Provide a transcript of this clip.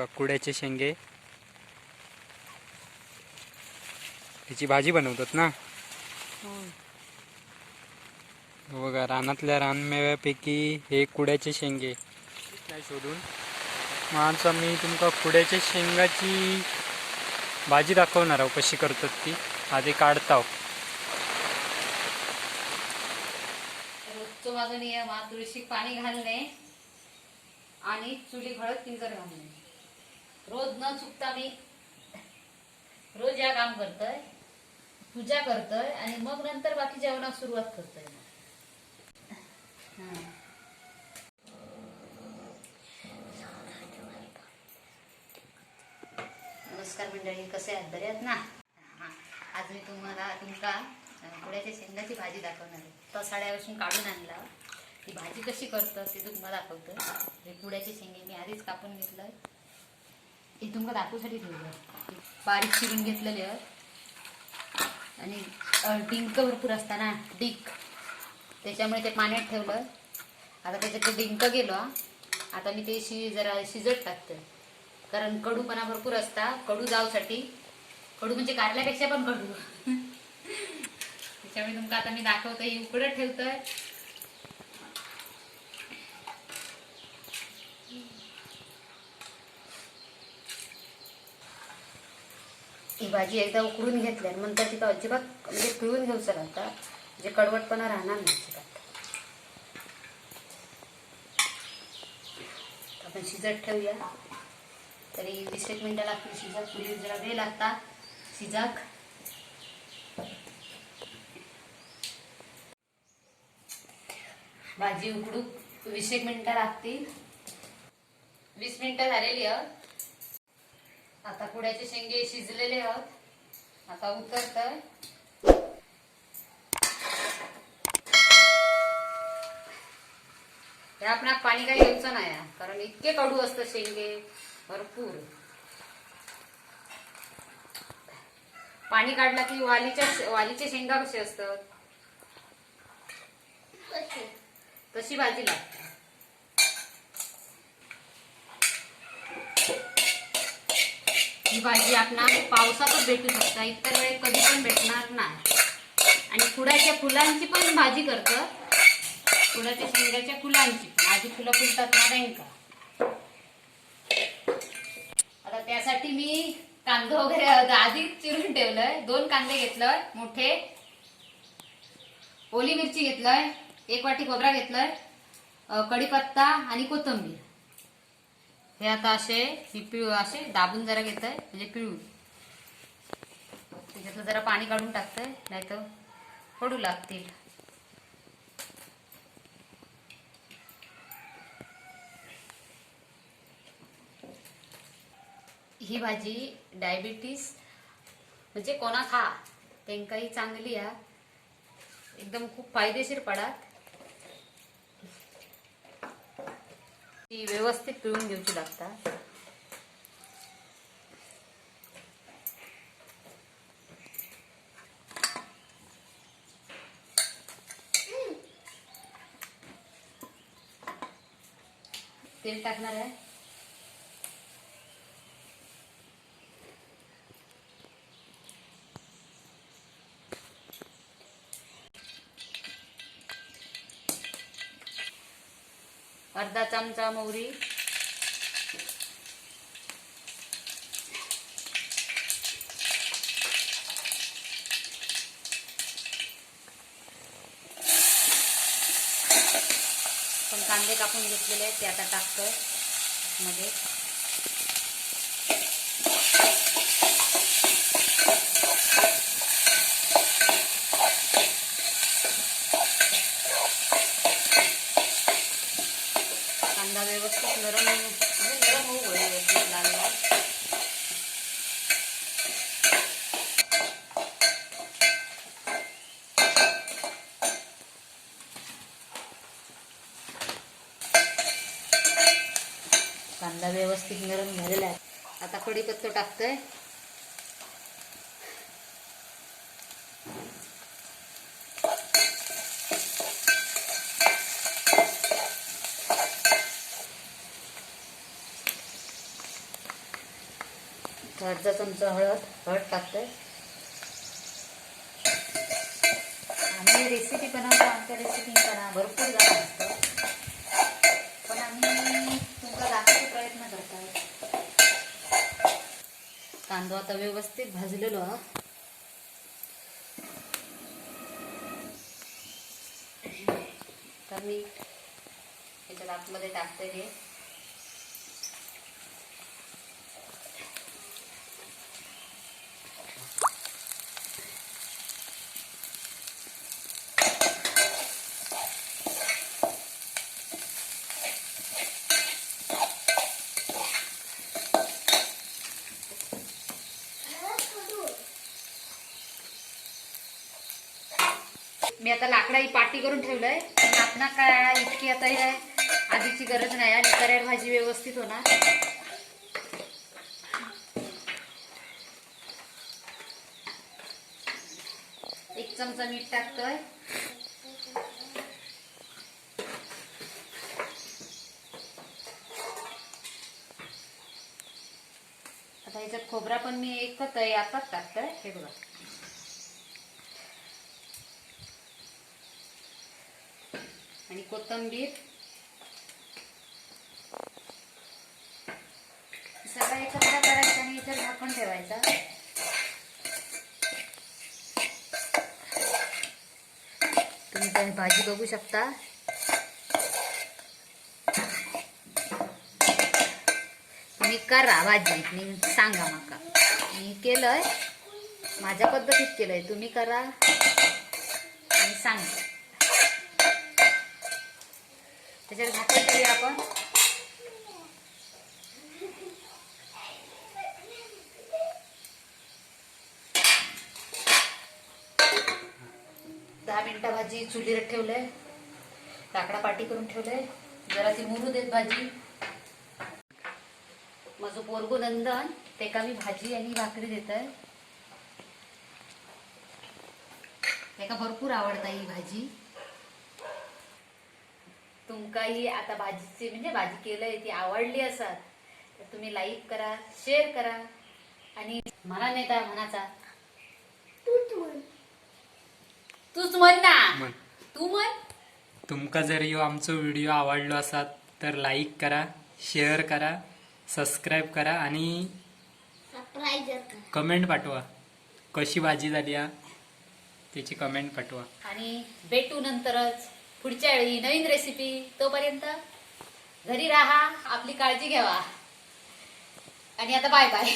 बघा कुड्याचे शेंगे, त्याची भाजी बनवतात ना. बघा रानातल्या रानमेव्यापैकी हे कुड्याचे शेंगे काय शोधून माणसं मी तुमका कुड्याच्या शेंगाची भाजी दाखवणार आहो कशी करतात ती. आधी काढताव. रोजचा माझा नियम हा तुळशीक पाणी घालणे आणि चुली हळद पिंजर घालणे. रोज न चुकता मी रोज या काम करतोय, पूजा करतोय आणि मग नंतर बाकी जेवणाक सुरुवात करतोय. नमस्कार मंडळी, कसे आहात? बरे आहात ना? आज मी तुमका कुड्याच्या शेंगाची भाजी दाखवणार आहे. तो साड्यापासून काढून आणला. ती भाजी कशी करतात ते तुम्हाला दाखवतो. हे कुड्याचे शेंगे मी आधीच कापून घेतलंय. हे तुमका दाखवूसाठी ठेवलं. बारीक चिरून घेतलेले आणि डिंक भरपूर असताना डिंक त्याच्यामुळे ते पाण्यात ठेवलं. आता त्याच्यात ते डिंक गेलो. आता मी ते जरा शिजत टाकते, कारण कडूपणा भरपूर असता. कडू जाऊसाठी, कडू म्हणजे कारल्यापेक्षा पण कडू. त्याच्यामुळे तुमका आता मी दाखवतोय. ही उकडत ठेवतोय. ही भाजी एकदा उकडून घेतल्या नंतर तिथं अजिबात म्हणजे पिळून घेऊचं लागतं, म्हणजे कडवटपणा राहणार नाही अजिबात. आपण शिजत ठेवूया. तरी 20 मिनिटं लागतील शिजत. चुलीत जरा वेळ लागता शिजाक. भाजी उकडू 20 मिनिटं लागतील. 20 मिनिटं झालेली आहेत. आता कुड्याचे शेंगे शिजलेले आहेत. आता उतरतय. हे आपण पाणी काही घ्यायचं नाही, कारण इतके कडू असतं शेंगे भरपूर. पाणी काढला की वालीचे शेंगा कसे असतात तशी भाजी लागते. ही भाजी आपणाला पावसातच भेटू शकता, इतर वेळेस कधी पण भेटणार नाही. आणि कुड्याच्या फुलांची पण भाजी करतात. कुड्याच्या शेंगाच्या फुलांची पण. आधी फुलं फुलतात ना त्यांका. आता त्यासाठी मी कांदा वगैरे आधी चिरून ठेवलंय. 2 कांदे घेतलंय मोठे, ओली मिरची घेतलंय, 1 वाटी खोबरा घेतलंय, कढीपत्ता आणि कोथिंबीर. हे आता असे असे दाबून जरा घेतोय, म्हणजे पिळून. त्याच्यातलं जरा पाणी काढून टाकतोय, नाही तर पडू लागतील. ही भाजी डायबिटीस म्हणजे कोणा खा त्यांकाही चांगली आहे. एकदम खूप फायदेशीर पडत. ती व्यवस्थित पिळून घ्यायची लागतात. तेल टाकणार आहे. अर्धा चमचा मोहरी, पण कांदे कापून घेतलेले आहेत ते आता टाकतोय मध्ये. कांदा व्यवस्थित नरम होऊ व्यवस्थित लाल लाल. कांदा व्यवस्थित नरम झालेला आहे. आता कढीपत्ता टाकतोय. अर्धा चमचा हळद टाकतोय. आम्ही रेसिपी बनवतो, आमच्या रेसिपींना भरपूर जात असतं, पण आम्ही तुमका दाखवायचा प्रयत्न करतो. कांदा आता व्यवस्थित भाजलेलो हा. तर मी त्याच्यात आतमध्ये टाकते हे. मी आता लाकडा ही पाटी करून ठेवलंय. आपण काय इतकी आता हे आधीची गरज नाही आणि कराड भाजी व्यवस्थित होणार. एक चमचा मीठ टाकतोय. आता ह्याच्यात खोबरा पण मी एकच याचाच टाकतोय. हे बघा, आणि कोथिंबीर. सगळं एकत्र करायचं आणि याच्यात झाकण ठेवायचं. तुम्ही काही भाजी बघू शकता. तुम्ही करा भाजी, मी सांगा माका. मी केलंय, माझ्या पद्धतीत केलंय, तुम्ही करा आणि सांगा. त्याच्यात झाकण ठेवूया आपण. दहा मिनिटं भाजी चुलीवर ठेवलंय, लाकडा पाटी करून ठेवलंय. जरा ती मुरू देत भाजी. माझं पोरगो नंदन ते का मी भाजी आणि भाकरी देतोय. त्याका भरपूर आवडता ही भाजी. तुमकाही आता भाजीची म्हणजे भाजी केलंय ती आवडली असाल तर तुम्ही लाईक करा, शेअर करा. आणि मला नाही तर म्हणाचा तूच म्हण ना, तू म्हण. तुमका जर ह्यो आमचो व्हिडिओ आवडलो असात तर लाईक करा, शेअर करा, सबस्क्राईब करा आणि कमेंट पाठवा. कशी भाजी झाली त्याची कमेंट पाठवा. आणि भेटू नंतरच पुढच्या वेळी नवीन रेसिपी. तोपर्यंत घरी राहा, आपली काळजी घ्यावा आणि आता बाय बाय.